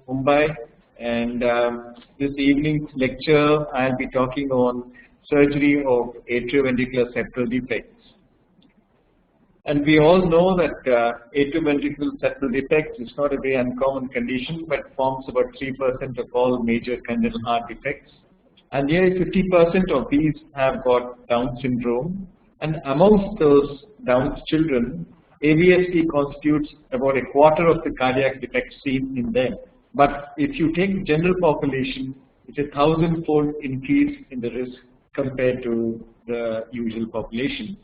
Mumbai, and this evening's lecture I'll be talking on surgery of atrioventricular septal defects. And we all know that atrioventricular septal defects is not a very uncommon condition, but forms about 3% of all major congenital heart defects. And nearly 50% of these have got Down syndrome. And amongst those Down children, AVSD constitutes about a quarter of the cardiac defects seen in them. But if you take general population, it's a 1,000-fold increase in the risk compared to the usual population.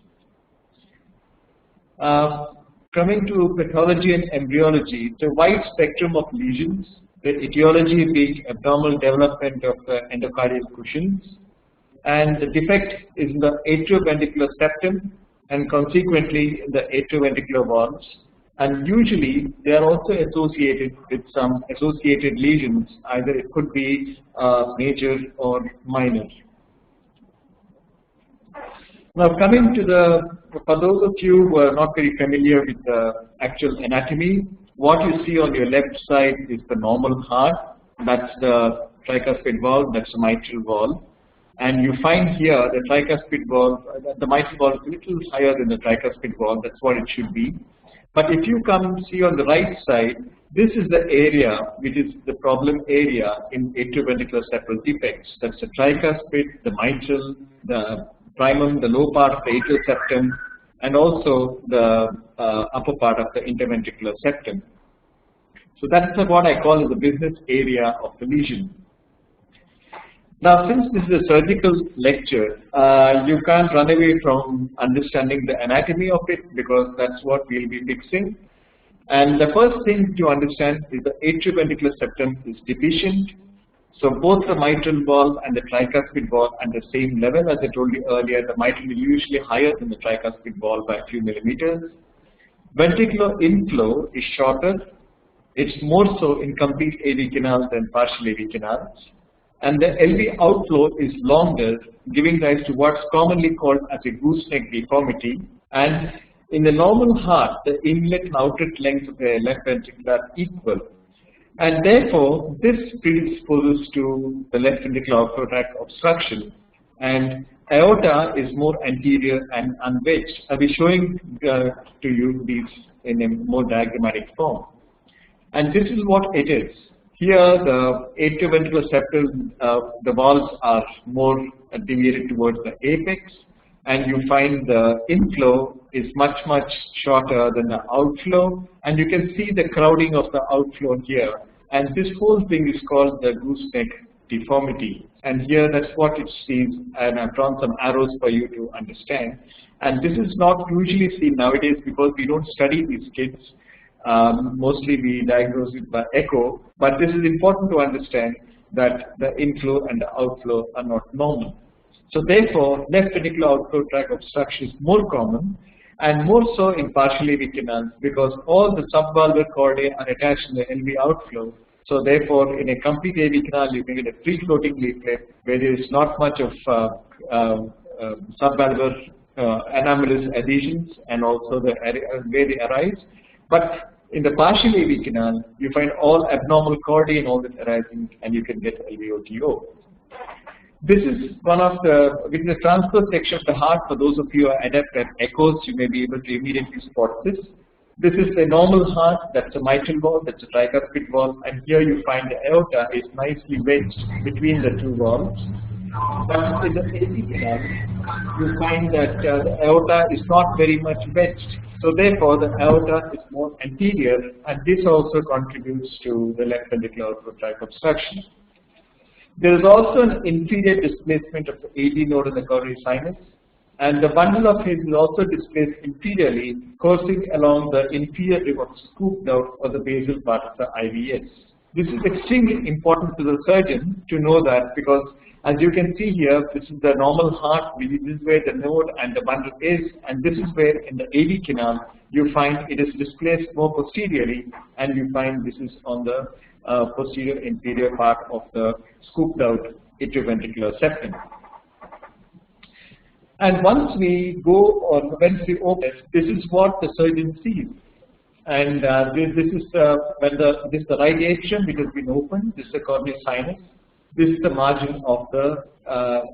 Coming to pathology and embryology, it's a wide spectrum of lesions, the etiology being abnormal development of the endocardial cushions, and the defect is in the atrioventricular septum and consequently in the atrioventricular valves. And usually they are also associated with some associated lesions, either it could be major or minor. Now coming to for those of you who are not very familiar with the actual anatomy, what you see on your left side is the normal heart, that's the tricuspid valve, that's the mitral valve. And you find here the tricuspid valve, the mitral valve is a little higher than the tricuspid valve, that's what it should be. But if you come see on the right side, this is the area which is the problem area in atrioventricular septal defects. That's the tricuspid, the mitral, the primum, the low part of the atrial septum, and also the upper part of the interventricular septum. So that's what I call as the business area of the lesion. Now, since this is a surgical lecture, you can't run away from understanding the anatomy of it because that's what we'll be fixing. And the first thing to understand is the atrioventricular septum is deficient. So both the mitral valve and the tricuspid valve at the same level. As I told you earlier, the mitral is usually higher than the tricuspid valve by a few millimeters. Ventricular inflow is shorter. It's more so in complete AV canals than partial AV canals. And the LV outflow is longer, giving rise to what's commonly called as a gooseneck deformity. And in the normal heart, the inlet and outlet lengths of the left ventricle are equal. And therefore, this predisposes to the left ventricular outflow tract obstruction. And aorta is more anterior and unwedged. I'll be showing to you these in a more diagrammatic form. And this is what it is. Here, the atrioventricular septal, the valves are more deviated towards the apex, and you find the inflow is much shorter than the outflow, and you can see the crowding of the outflow here. And this whole thing is called the gooseneck deformity. And here, that's what it sees, and I've drawn some arrows for you to understand. And this is not usually seen nowadays because we don't study these kids. Mostly we diagnose it by echo, but this is important to understand that the inflow and the outflow are not normal. So therefore, left ventricular outflow tract obstruction is more common and more so in partial AV canals because all the subvalvular chordae are attached in the LV outflow. So therefore, in a complete AV canal, you can get a free-floating leaflet where there is not much of subvalvular anomalous adhesions and also where they arise. But in the partial AV canal, you find all abnormal chordae and all this arising, and you can get LVOTO. This is one of with the transverse section of the heart. For those of you who are adept at echoes, you may be able to immediately spot this. This is the normal heart, that's a mitral valve, that's a tricuspid valve, and here you find the aorta is nicely wedged between the two valves. But in the AV canal, you find that the aorta is not very much wedged. So therefore, the aorta is more anterior, and this also contributes to the left ventricular outflow tract obstruction. There is also an inferior displacement of the AD node in the coronary sinus, and the bundle of hairs is also displaced inferiorly, coursing along the inferior rim of scooped out or the basal part of the IVS. This is extremely important to the surgeon to know that because as you can see here, this is the normal heart, this is where the node and the bundle is, and this is where in the AV canal you find it is displaced more posteriorly, and you find this is on the posterior inferior part of the scooped out atrioventricular septum. And once we go or once we open, this is what the surgeon sees. And this is when this is the right atrium, which has been opened. This is the coronary sinus. This is the margin of the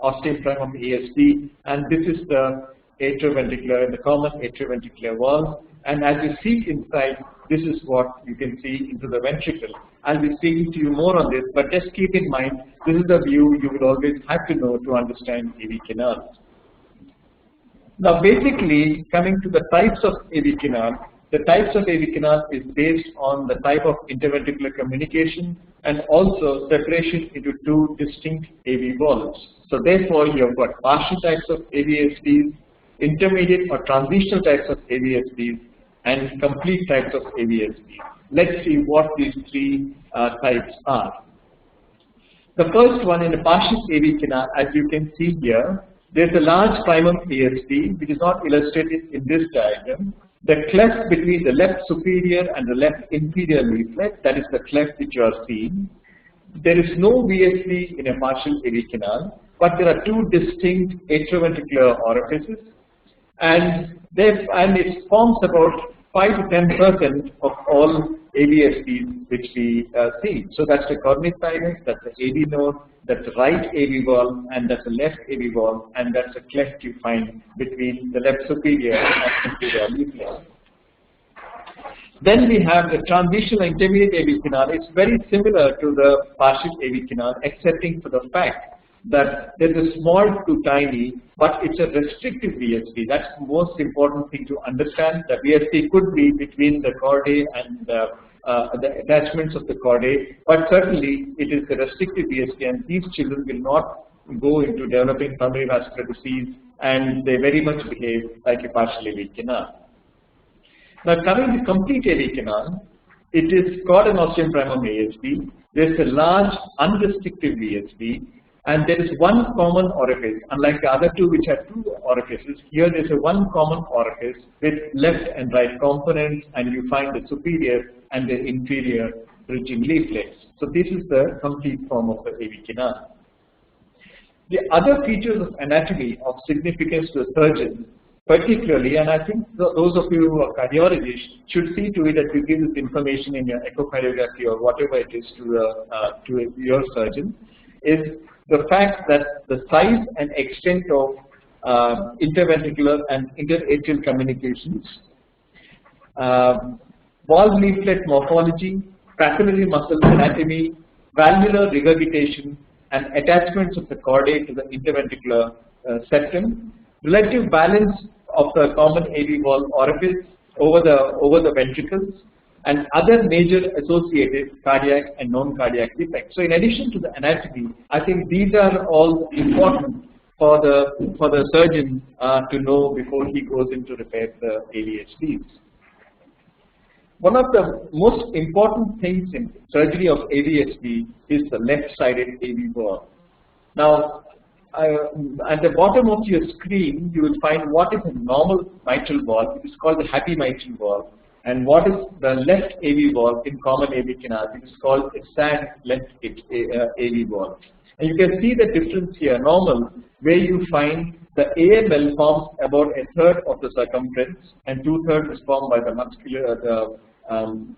ostium primum ASD, and this is the atrioventricular, the common atrioventricular valve. And as you see inside, this is what you can see into the ventricle. I'll be speaking to you more on this, but just keep in mind, this is the view you will always have to know to understand AV canals. Now, basically, coming to the types of AV canal, the types of AV canal is based on the type of interventricular communication and also separation into two distinct AV valves. So therefore, you have got partial types of AVSDs, intermediate or transitional types of AVSDs, and complete types of AVSDs. Let's see what these three types are. The first one in the partial AV canal, as you can see here, there's a large primum ASD, which is not illustrated in this diagram. The cleft between the left superior and the left inferior leaflet, that is the cleft which you are seeing. There is no VSD in a partial AV canal, but there are two distinct atrioventricular orifices, and it forms about 5 to 10% of all AVSDs which we see. So that's the coronary sinus, that's the AV node, that's the right AV valve, and that's the left AV valve, and that's the cleft you find between the left superior and inferior leaflet. Then we have the transitional intermediate AV canal. It's very similar to the partial AV canal, excepting for the fact that there is a small to tiny, but it's a restrictive VSD. That's the most important thing to understand. The VSD could be between the chordae and the attachments of the chordae, but certainly it is the restrictive VSD, and these children will not go into developing pulmonary vascular disease, and they very much behave like a partial AV canal. Now, coming to complete AV canal, it is called an ostium primum ASD. There's a large unrestricted VSD, and there is one common orifice. Unlike the other two, which have two orifices, here there is a one common orifice with left and right components, and you find the superior and the inferior bridging leaflets. So this is the complete form of the AV canal. The other features of anatomy of significance to the surgeon, particularly, and I think those of you who are cardiologists should see to it that you give this information in your echocardiography or whatever it is to your surgeon, is the fact that the size and extent of interventricular and interatrial communications, valve leaflet morphology, papillary muscle anatomy, valvular regurgitation, and attachments of the chordae to the interventricular septum, relative balance of the common AV valve orifice over the ventricles, and other major associated cardiac and non-cardiac defects. So in addition to the anatomy, I think these are all important for the surgeon to know before he goes into repair the AVSDs. One of the most important things in surgery of AVSD is the left-sided AV valve. Now, at the bottom of your screen, you will find what is a normal mitral valve, which is called the happy mitral valve, and what is the left AV valve in common AV canal, which is called a sad left AV valve. And you can see the difference here. Normal, where you find the AML forms about 1/3 of the circumference, and 2/3 is formed by the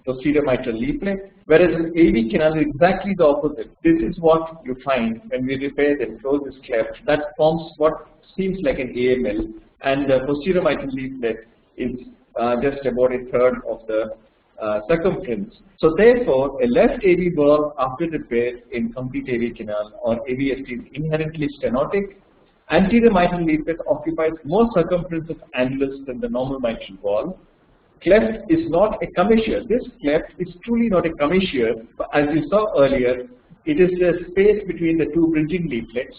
posterior mitral leaflet, whereas in AV canal is exactly the opposite. This is what you find when we repair the closest cleft. That forms what seems like an AML, and the posterior mitral leaflet is just about 1/3 of the circumference. So therefore, a left AV valve after repair in complete AV canal or AVSD is inherently stenotic. Anterior mitral leaflet occupies more circumference of annulus than the normal mitral valve. Cleft is not a commissure. This cleft is truly not a commissure. As you saw earlier, it is a space between the two bridging leaflets.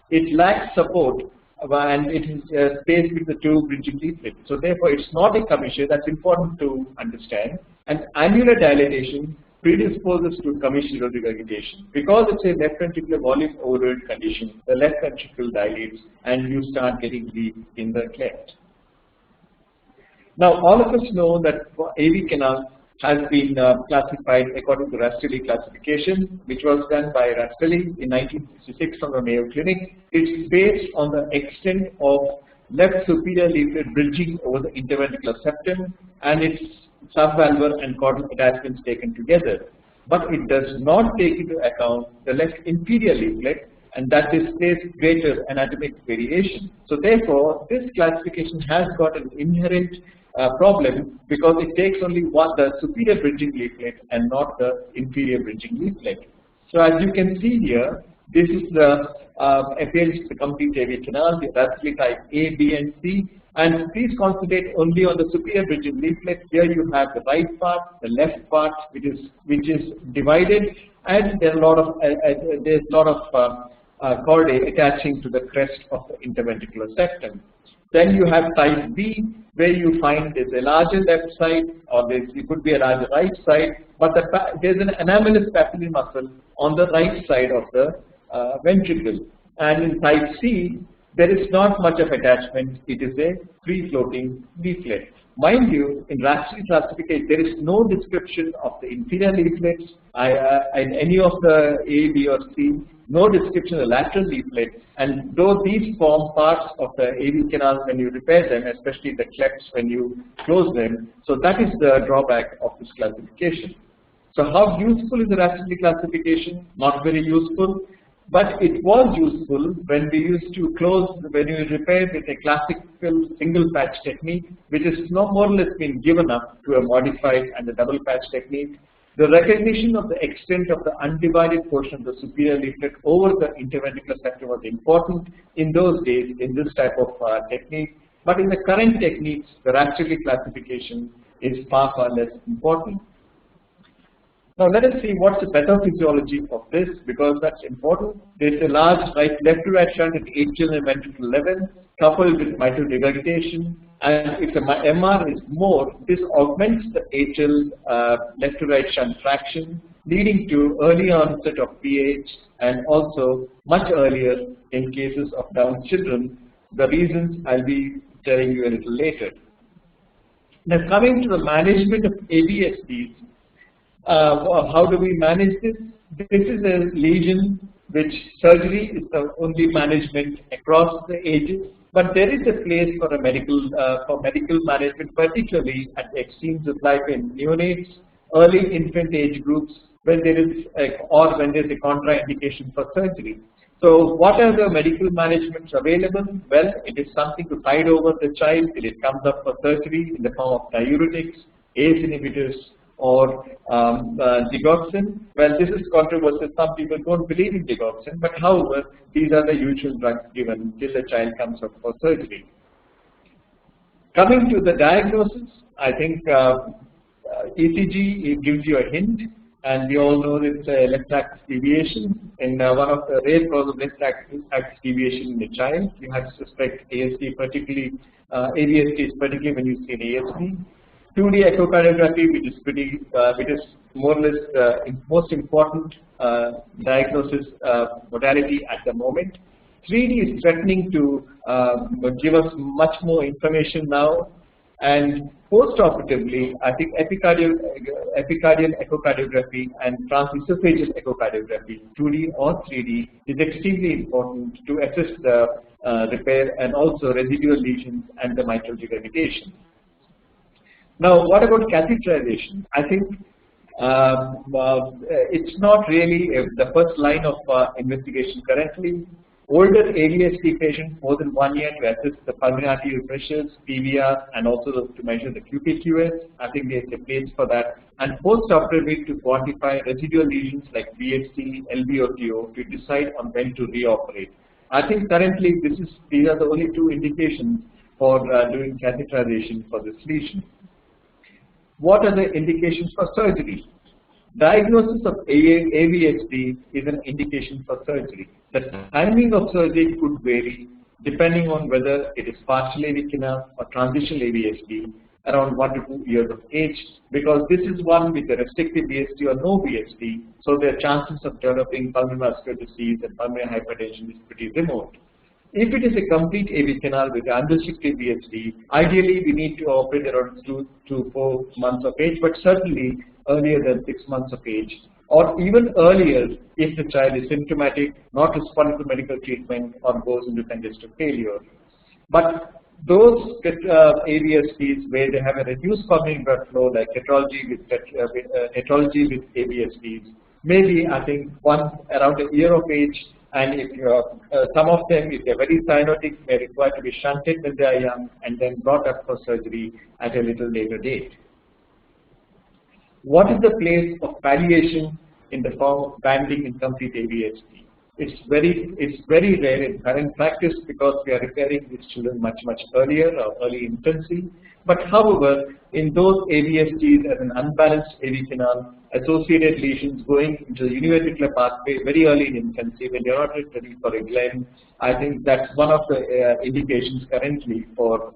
It lacks support, and it is a space between the two bridging leaflets. So therefore, it's not a commissure. That's important to understand. And annular dilatation predisposes to commissural regurgitation. Because it's a left ventricular volume overload condition, the left ventricle dilates and you start getting leak in the cleft. Now, all of us know that AV canal has been classified according to Rastelli classification, which was done by Rastelli in 1966 from the Mayo Clinic. It's based on the extent of left superior leaflet bridging over the interventricular septum, and it's subvalvar and caudal attachments taken together. But it does not take into account the left inferior leaflet, and that displays greater anatomic variation. So therefore, this classification has got an inherent problem because it takes only the superior bridging leaflet and not the inferior bridging leaflet. So as you can see here, this is the appearance of the complete AV canal, the Rastelli type A, B, and C. And please concentrate only on the superior bridging leaflet. Here you have the right part, the left part, which is divided, and there are a lot of chordae attaching to the crest of the interventricular septum. Then you have type B, where you find there's a larger left side, or it could be a larger right side, but there's an anomalous papillary muscle on the right side of the ventricle. And in type C, there is not much of attachment. It is a free-floating leaflet. Mind you, in Rastelli classification, there is no description of the inferior leaflets in any of the A, B, or C. No description of the lateral leaflet, and though these form parts of the AV canal when you repair them, especially the clefts when you close them, so that is the drawback of this classification. So how useful is the Rastelli classification? Not very useful, but it was useful when we used to when you repair with a classical single patch technique, which is more or less been given up to a modified and a double patch technique. The recognition of the extent of the undivided portion of the superior leaflet over the interventricular septum was important in those days in this type of technique. But in the current techniques, the Rastelli classification is far less important. Now let us see what's the pathophysiology of this, because that's important. There's a large left to right shunt at atrial and ventricular level, coupled with mitral regurgitation. And if the MR is more, this augments the atrial left to right shunt fraction, leading to early onset of PH and also much earlier in cases of Down children. The reasons I'll be telling you a little later. Now coming to the management of AVSDs, how do we manage this? This is a lesion which surgery is the only management across the ages. But there is a place for a medical management, particularly at the extremes of life in neonates, early infant age groups, when there is when there is a contraindication for surgery. So, what are the medical managements available? Well, it is something to tide over the child till it comes up for surgery in the form of diuretics, ACE inhibitors, or digoxin. Well, this is controversial. Some people don't believe in digoxin, but however, these are the usual drugs given till the child comes up for surgery. Coming to the diagnosis, I think ECG gives you a hint, and we all know it's a left axis deviation. In one of the rare causes of left axis deviation in the child, you have to suspect ASD, particularly AVSD, particularly when you see an ASD. 2D echocardiography, which is more or less most important diagnosis modality at the moment. 3D is threatening to give us much more information now, and post-operatively, I think epicardial echocardiography and transesophageal echocardiography, 2D or 3D, is extremely important to assess the repair and also residual lesions and the mitral regurgitation. Now, what about catheterization? I think it's not really the first line of investigation currently. Older AVSD patients, more than 1 year, to assess the pulmonary arterial pressures, PVR, and also to measure the QPQS. I think there's a place for that. And post-operatively to quantify residual lesions like VSD, LVOTO to decide on when to reoperate. I think currently these are the only two indications for doing catheterization for this lesion. What are the indications for surgery? Diagnosis of AVSD is an indication for surgery. The timing of surgery could vary depending on whether it is partial AV canal or transitional AVSD around 1 to 2 years of age, because this is one with a restrictive VSD or no VSD, so their chances of developing pulmonary vascular disease and pulmonary hypertension is pretty remote. If it is a complete AV canal with unrestricted VSD, ideally we need to operate around 2 to 4 months of age, but certainly earlier than 6 months of age, or even earlier if the child is symptomatic, not responding to medical treatment, or goes into congestive failure. But Those AVSDs where they have a reduced pulmonary blood flow, like heterology with AVSDs, maybe I think one around a year of age, and if some of them, if they're very cyanotic, may require to be shunted when they are young and then brought up for surgery at a little later date. What is the place of palliation in the form of banding in complete AVSD? It's very rare in current practice because we are repairing these children much earlier or early infancy. But however, in those AVSDs as an unbalanced AV canal, associated lesions going into the univentricular pathway very early in infancy when they are not ready for a Glenn, I think that's one of the indications currently for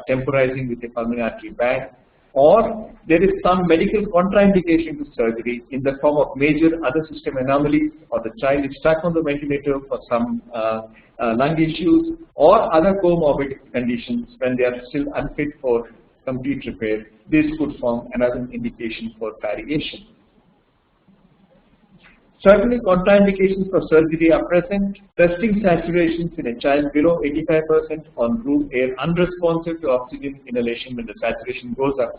temporizing with a pulmonary artery band. Or there is some medical contraindication to surgery in the form of major other system anomalies, or the child is stuck on the ventilator for some lung issues, or other comorbid conditions when they are still unfit for complete repair. This could form another indication for palliation. Certainly, contraindications for surgery are present. Resting saturations in a child below 85% on room air, unresponsive to oxygen inhalation when the saturation goes up.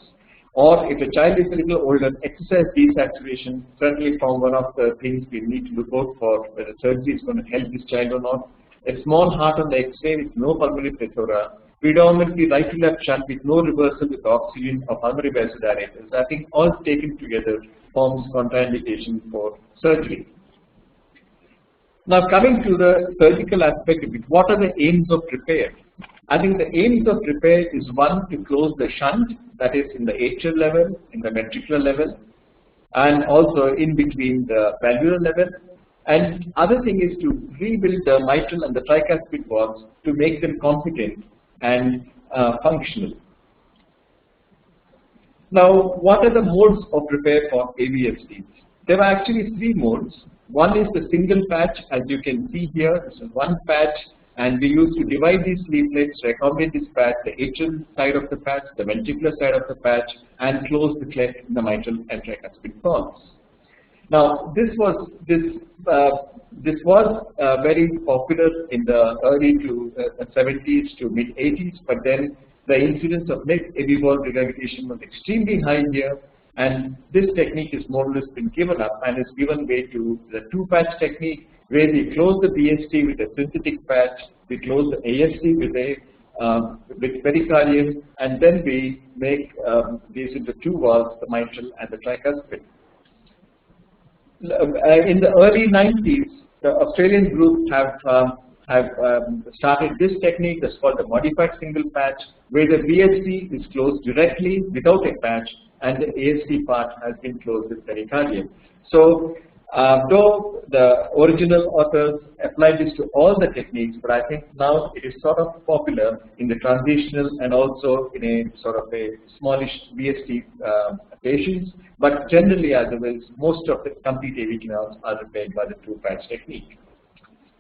Or if a child is a little older, exercise desaturation certainly form one of the things we need to look out for whether surgery is going to help this child or not. A small heart on the X-ray with no pulmonary plethora, predominantly right to left shunt with no reversal with oxygen or pulmonary vasodilators. I think all taken together forms contraindication for surgery. Now coming to the surgical aspect of it, what are the aims of repair? I think the aims of repair is one, to close the shunt, that is in the atrial level, in the ventricular level, and also in between the valvular level. And other thing is to rebuild the mitral and the tricuspid valves to make them competent and functional. Now, what are the modes of repair for AVSDs? There are actually three modes. One is the single patch, as you can see here. This is one patch, and we used to divide these leaflets to accommodate this patch, the atrial side of the patch, the ventricular side of the patch, and close the cleft in the mitral and tricuspid valves. Now, this was very popular in the early to 70s to mid 80s, but then the incidence of neck AV valve regurgitation was extremely high here, and this technique is more or less been given up and has given way to the two-patch technique, where we close the BSD with a synthetic patch, we close the ASD with pericardium, and then we make these into two valves, the mitral and the tricuspid. In the early 90s, the Australian group have started this technique that's called the modified single patch, where the BSD is closed directly without a patch, and the ASD part has been closed with pericardium. So, though the original authors applied this to all the techniques, but I think now it is sort of popular in the transitional and also in a sort of a smallish BSD patients. But generally, otherwise, most of the complete AV canals are repaired by the two-patch technique.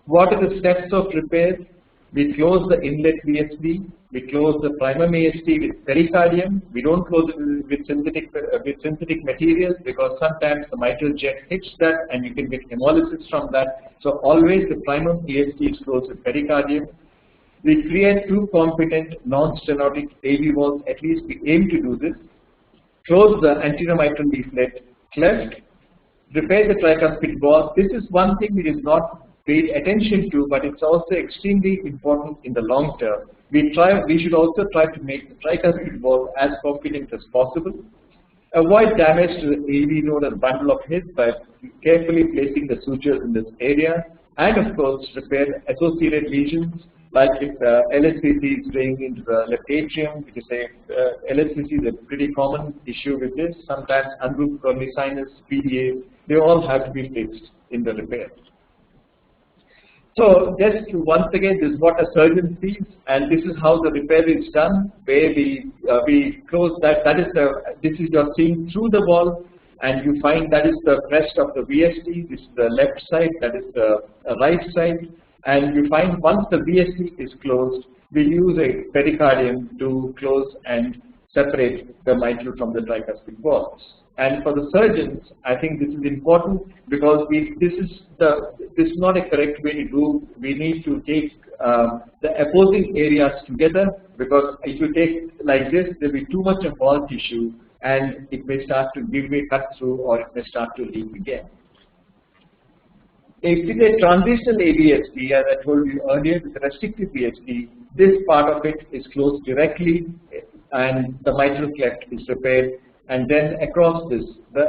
What are the steps of repair? We close the inlet VSD, we close the primum ASD with pericardium. We don't close it with synthetic materials because sometimes the mitral jet hits that and you can get hemolysis from that. So always the primum ASD is closed with pericardium. We create two competent non-stenotic AV valves, at least we aim to do this. Close the anterior mitral leaflet cleft, repair the tricuspid valve. This is one thing which is not paid attention to, but it's also extremely important in the long term. We should also try to make the tricuspid valve as competent as possible. Avoid damage to the AV node and bundle of his by carefully placing the sutures in this area, and of course repair associated lesions, like if LSCC is draining into the left atrium. It is LSCC is a pretty common issue with this. Sometimes ungrouped coronary sinus, PDA, they all have to be fixed in the repair. So just to, once again, this is what a surgeon sees, and this is how the repair is done, where we close that. This is you're seeing through the valve, and you find that is the crest of the VSD. This is the left side, that is the right side, and you find once the VSD is closed, we use a pericardium to close and separate the mitral from the tricuspid valves. And for the surgeons, I think this is important because this is not a correct way to do. We need to take the opposing areas together, because if you take like this, there will be too much of ball tissue and it may start to give a cut through, or it may start to leak again. If it is a transitional AVSD, as I told you earlier, with restrictive VSD, this part of it is closed directly and the mitral cleft is repaired, and then across this, the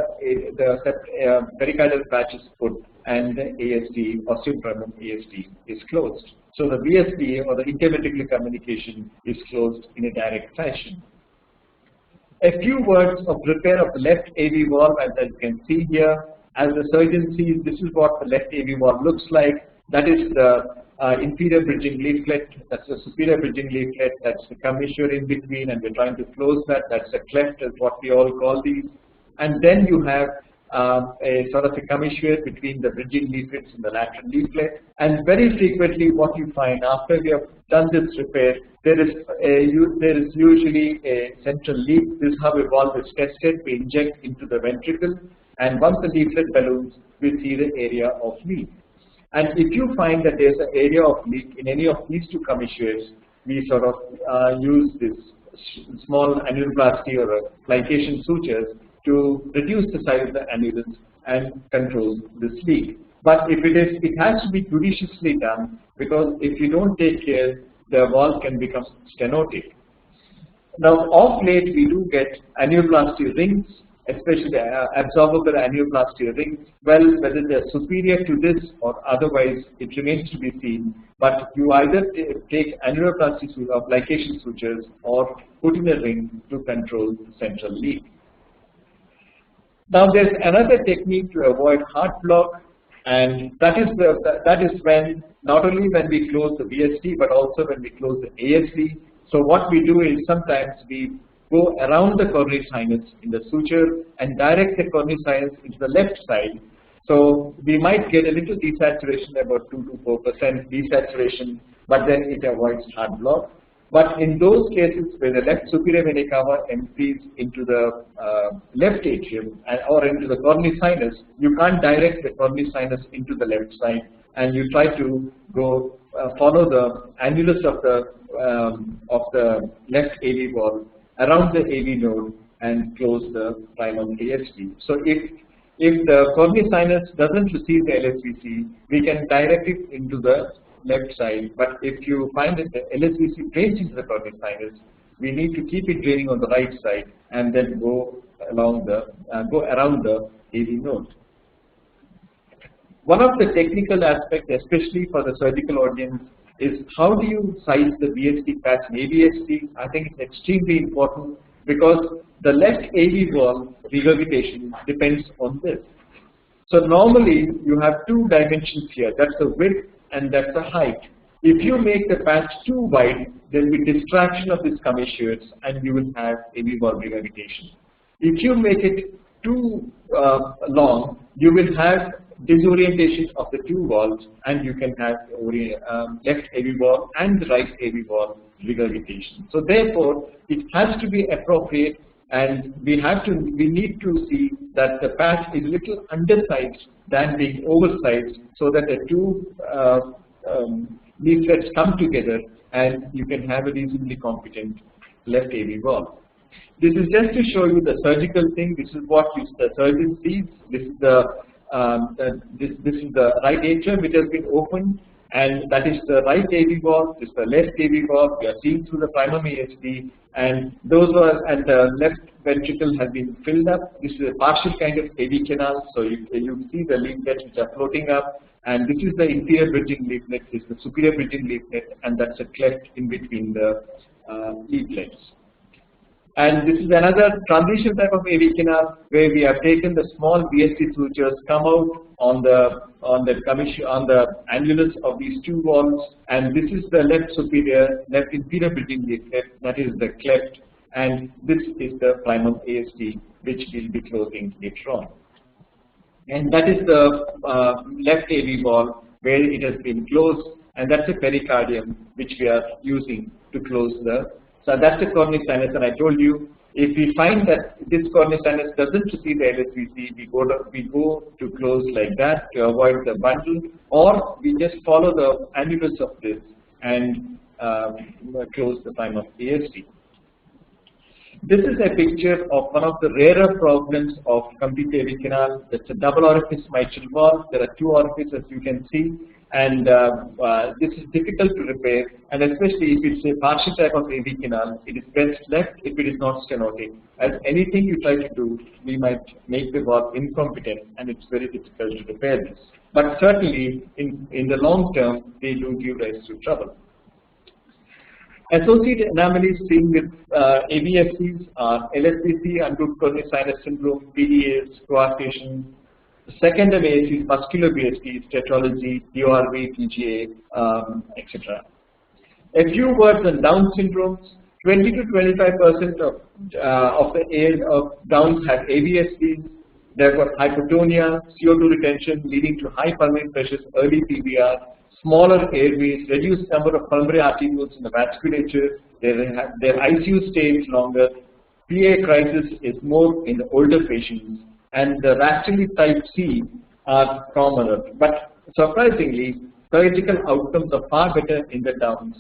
pericardial patch is put and the ASD, osteoprimum ASD, is closed. So the VSD, or the interventricular communication, is closed in a direct fashion. A few words of repair of the left AV valve, as you can see here. As the surgeon sees, this is what the left AV valve looks like. That is the inferior bridging leaflet, that's the superior bridging leaflet, that's the commissure in between, and we're trying to close that. That's a cleft, is what we all call these. And then you have a sort of a commissure between the bridging leaflets and the lateral leaflet. And very frequently, what you find after we have done this repair, there is usually a central leak. This is how a valve is tested. We inject into the ventricle, and once the leaflet balloons, we see the area of leak. And if you find that there's an area of leak in any of these two commissures, we sort of use this small annuloplasty or plication sutures to reduce the size of the annulus and control this leak. But if it has to be judiciously done, because if you don't take care, the valve can become stenotic. Now, of late, we do get annuloplasty rings, especially absorbable annuloplasty rings. Well, whether they're superior to this or otherwise, it remains to be seen. But you either take annuloplasty or plication sutures or put in a ring to control the central leak. Now, there's another technique to avoid heart block, and that is when not only when we close the VSD, but also when we close the ASD. So what we do is sometimes we go around the coronary sinus in the suture and direct the coronary sinus into the left side. So we might get a little desaturation, about 2 to 4% desaturation, but then it avoids heart block. But in those cases where the left superior vena cava empties into the left atrium or into the coronary sinus, you can't direct the coronary sinus into the left side, and you try to go follow the annulus of the left AV valve around the AV node and close the primum ASD. So if the coronary sinus doesn't receive the LSVC, we can direct it into the left side. But if you find that the LSVC drains into the coronary sinus, we need to keep it draining on the right side and then go around the AV node. One of the technical aspects, especially for the surgical audience, is how do you size the VSD patch in AVSD? I think it's extremely important because the left AV valve regurgitation depends on this. So normally you have two dimensions here, that's the width and that's the height. If you make the patch too wide, there will be distraction of these commissures and you will have AV valve regurgitation. If you make it too long, you will have disorientation of the two valves, and you can have left AV valve and the right AV valve regurgitation. So therefore, it has to be appropriate, and we need to see that the patch is a little undersized than being oversized, so that the two leaflets come together, and you can have a reasonably competent left AV valve. This is just to show you the surgical thing. This is what the surgeon sees. This is this is the right atrium which has been opened, and that is the right AV valve. This is the left AV valve. We are seeing through the primum ASD, and the left ventricle has been filled up. This is a partial kind of AV canal, so you see the leaflets which are floating up, and this is the inferior bridging leaflet. This is the superior bridging leaflet, and that's a cleft in between the leaflets. And this is another transition type of AV canal where we have taken the small VSD sutures, come out on the annulus of these two valves, and this is the left inferior bridging leaflet, that is the cleft, and this is the primum ASD, which we'll be closing later on. And that is the left AV valve where it has been closed, and that's a pericardium which we are using to close the. So that's the coronary sinus, and I told you If we find that this coronary sinus doesn't receive the LSVC, we go to close like that to avoid the bundle, or we just follow the annulus of this and close the time of ASD. This is a picture of one of the rarer problems of complete AV canal. It's a double orifice mitral valve. There are two orifices, you can see, and this is difficult to repair, and especially if it's a partial type of AV canal, it is best left if it is not stenotic. As anything you try to do, we might make the valve incompetent, and it's very difficult to repair this. But certainly, in the long term, they do give rise to trouble. Associated anomalies seen with AVSDs are LSVC, unroot coronary sinus syndrome, PDAs, coarctation. The second AVSD is muscular VSDs, tetralogy, DORV, TGA, etc. A few words on Down syndromes. 20 to 25% of Downs have AVSDs. They've got hypotonia, CO2 retention leading to high pulmonary pressures, early PVR, smaller airways, reduced number of pulmonary arterioles in the vasculature, their ICU stays longer, PA crisis is more in the older patients, and the Rastelli type C are commoner. But surprisingly, surgical outcomes are far better in the Downs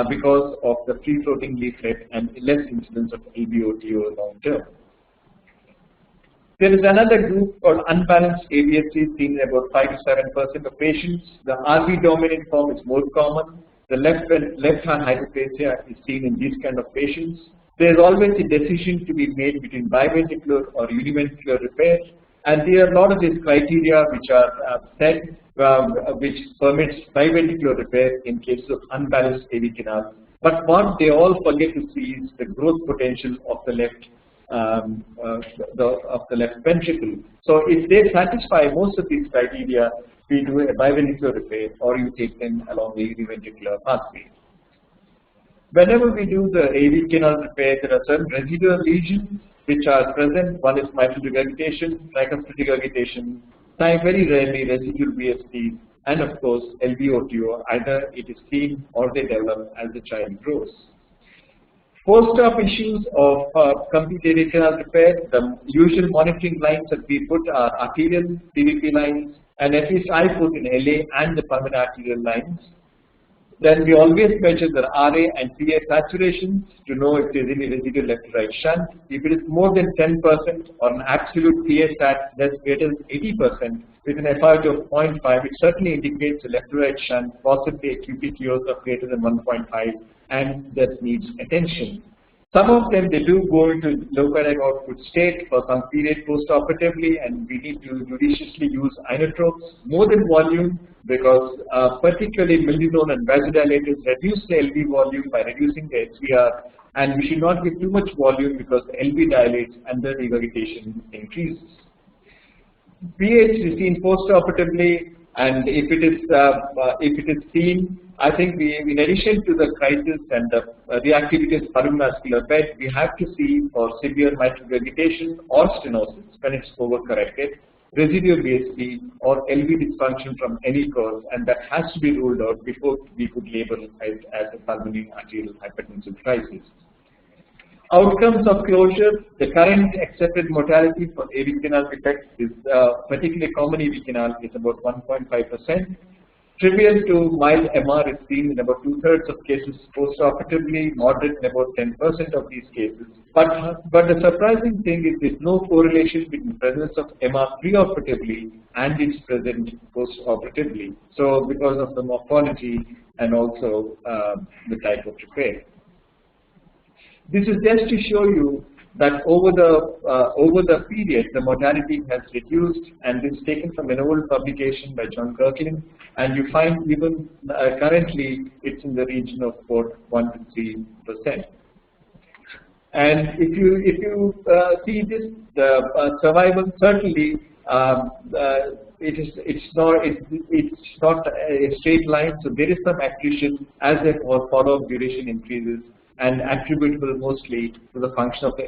because of the free-floating leaflet and less incidence of LVOTO long term. There is another group called unbalanced AVSD seen in about 5 to 7% of patients. The RV dominant form is more common. The left-hand hypoplasia is seen in these kind of patients. There is always a decision to be made between biventricular or univentricular repair, and there are a lot of these criteria which are set, which permits biventricular repair in cases of unbalanced AV canal. But what they all forget to see is the growth potential of the left ventricle. So if they satisfy most of these criteria, we do a biventricular repair, or you take them along the univentricular pathway. Whenever we do the AV canal repair, there are certain residual lesions which are present. One is mitral regurgitation, tricuspid regurgitation, very rarely residual VSD, and of course LVOTO. Either it is seen or they develop as the child grows. Post-op issues of complete AV canal repair, the usual monitoring lines that we put are arterial PVP lines, and at least I put in LA and the pulmonary arterial lines. Then we always measure the RA and PA saturations to know if there is any residual left to right shunt. If it is more than 10% or an absolute PA stat that's greater than 80% with an FRT of 0.5, it certainly indicates a left to right shunt, possibly a QPQOs of greater than 1.5, and that needs attention. Some of them, they do go into low cardiac output state for some period post-operatively, and we need to judiciously use inotropes more than volume, because particularly milrinone and vasodilators reduce the LV volume by reducing the SVR, and we should not give too much volume because the LV dilates and the regurgitation increases. pH is seen post-operatively, and if it is seen, I think we, in addition to the crisis and the reactivity of pulmonovascular bed, we have to see for severe mitral regurgitation or stenosis when it's overcorrected, residual VSD or LV dysfunction from any cause, and that has to be ruled out before we could label it as a pulmonary arterial hypertensive crisis. Outcomes of closure, the current accepted mortality for AV canal defects is particularly common AV canal is about 1.5%. Trivial to mild MR is seen in about 2/3 of cases post-operatively, moderate in about 10% of these cases. But the surprising thing is there's no correlation between the presence of MR preoperatively and its present post-operatively. So because of the morphology and also the type of repair. This is just to show you that over the period, the mortality has reduced, and this is taken from an old publication by John Kirkland, and you find even currently it's in the region of about 1 to 3%. And if you see this, the survival certainly it's not a straight line, so there is some attrition as the follow-up duration increases, and attributable mostly to the function of the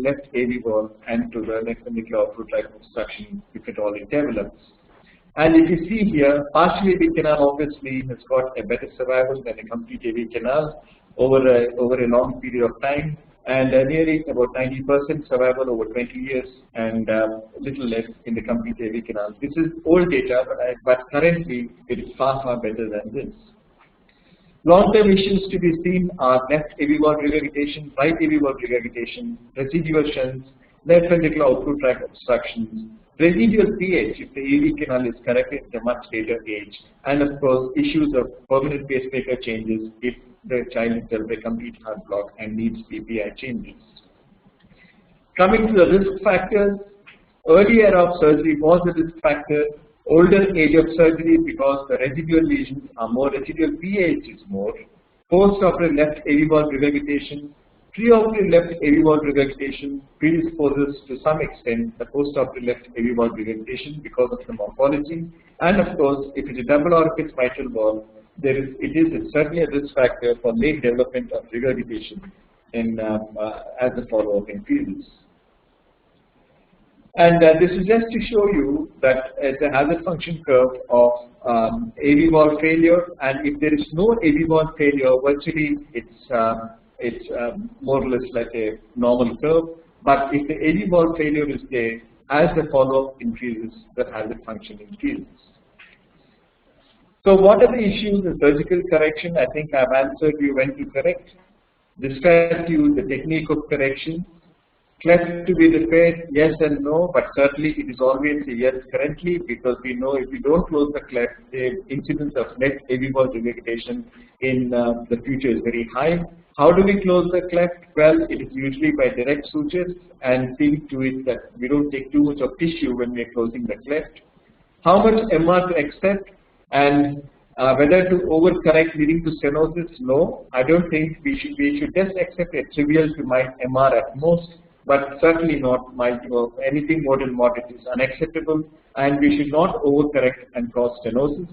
left AV valve and to the left ventricular outflow tract obstruction, if at all it develops. And if you see here, partial AV canal obviously has got a better survival than a complete AV canal over a long period of time. and nearly about 90% survival over 20 years, and little less in the complete AV canal. This is old data, but currently it is far, far better than this. Long-term issues to be seen are left AV valve regurgitation, right AV valve regurgitation, residual shunts, left ventricular outflow tract obstructions, residual pH if the AV canal is corrected at a much later age, and of course issues of permanent pacemaker changes if the child is developed a complete heart block and needs PPI changes. Coming to the risk factors, early era of surgery was a risk factor. Older age of surgery because the residual lesions are more, residual pH is more. Post-operative left AV valve regurgitation, preoperative left AV valve regurgitation predisposes to some extent the post-operative left AV valve regurgitation because of the morphology. And of course, if it's a double orifice mitral valve, it is certainly a risk factor for late development of regurgitation as a follow-up increases. And this is just to show you that it's a hazard function curve of AV valve failure, and if there is no AV valve failure, virtually it's more or less like a normal curve. But if the AV valve failure is there, as the follow-up increases, the hazard function increases. So what are the issues in surgical correction? I think I've answered you when to correct. Described to you the technique of correction. Cleft to be repaired, yes and no, but certainly it is always a yes currently, because we know if we don't close the cleft, the incidence of left AV valve regurgitation in the future is very high. How do we close the cleft? Well, it is usually by direct sutures and seeing to it that we don't take too much of tissue when we are closing the cleft. How much MR to accept, and whether to overcorrect leading to stenosis? No, I don't think we should just accept a trivial to mild MR at most, but certainly not mild. Anything more than moderate is unacceptable, and we should not overcorrect and cause stenosis.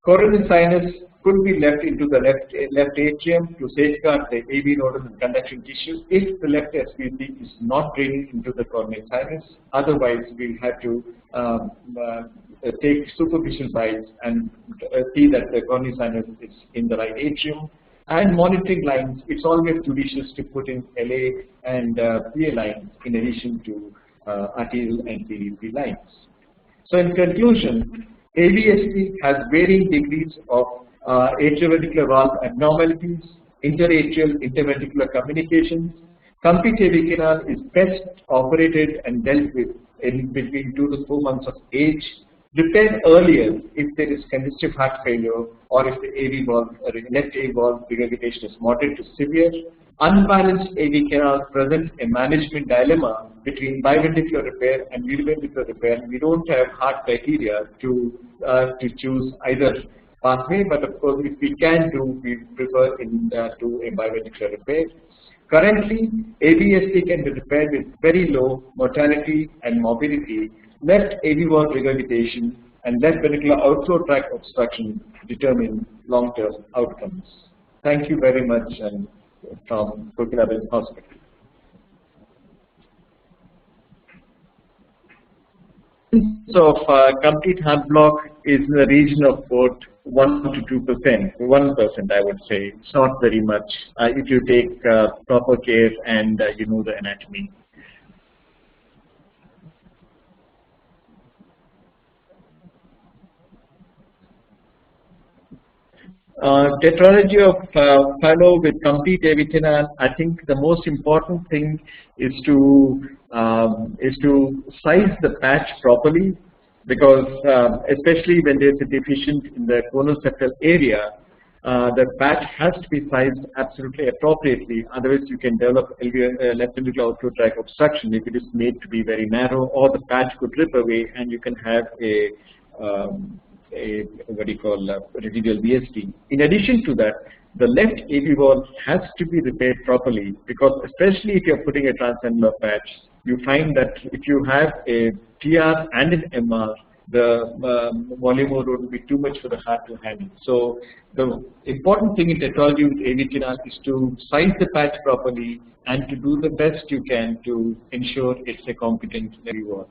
Coronary sinus could be left into the left atrium to safeguard the AV nodes and conduction tissues if the left SVC is not draining into the coronary sinus. Otherwise, we'll have to take superficial bites and see that the coronary sinus is in the right atrium. And monitoring lines, it's always judicious to put in LA and PA lines in addition to arterial and PVP lines. So in conclusion, AVSD has varying degrees of atrioventricular valve abnormalities, interatrial interventricular communications. Complete AV canal is best operated and dealt with in between 2 to 4 months of age. Repaired earlier if there is congestive heart failure or if the AV valve, left AV valve regurgitation is moderate to severe. Unbalanced AV canal presents a management dilemma between biventricular repair and univentricular repair. We don't have hard criteria to choose either pathway, but of course, if we can do, we prefer to a biventricular repair. Currently, AVSD can be repaired with very low mortality and morbidity. Left AV valve regurgitation and left ventricular outflow tract obstruction determine long-term outcomes. Thank you very much, and from Kokilaben Hospital. So, complete heart block is in the region of about 1 to 2%, 1% I would say. It's not very much if you take proper care and you know the anatomy. Tetralogy of fellow with complete AV canal. I think the most important thing is to size the patch properly, because especially when there is a deficient in the coronal septal area, the patch has to be sized absolutely appropriately. Otherwise, you can develop left ventricular outflow tract obstruction if it is made to be very narrow, or the patch could rip away, and you can have a what you call residual VSD. In addition to that, the left AV valve has to be repaired properly, because especially if you're putting a transcanular patch, you find that if you have a TR and an MR, the volume load will be too much for the heart to handle. So the important thing in tetralogy with AV canal is to size the patch properly and to do the best you can to ensure it's a competent AV valve.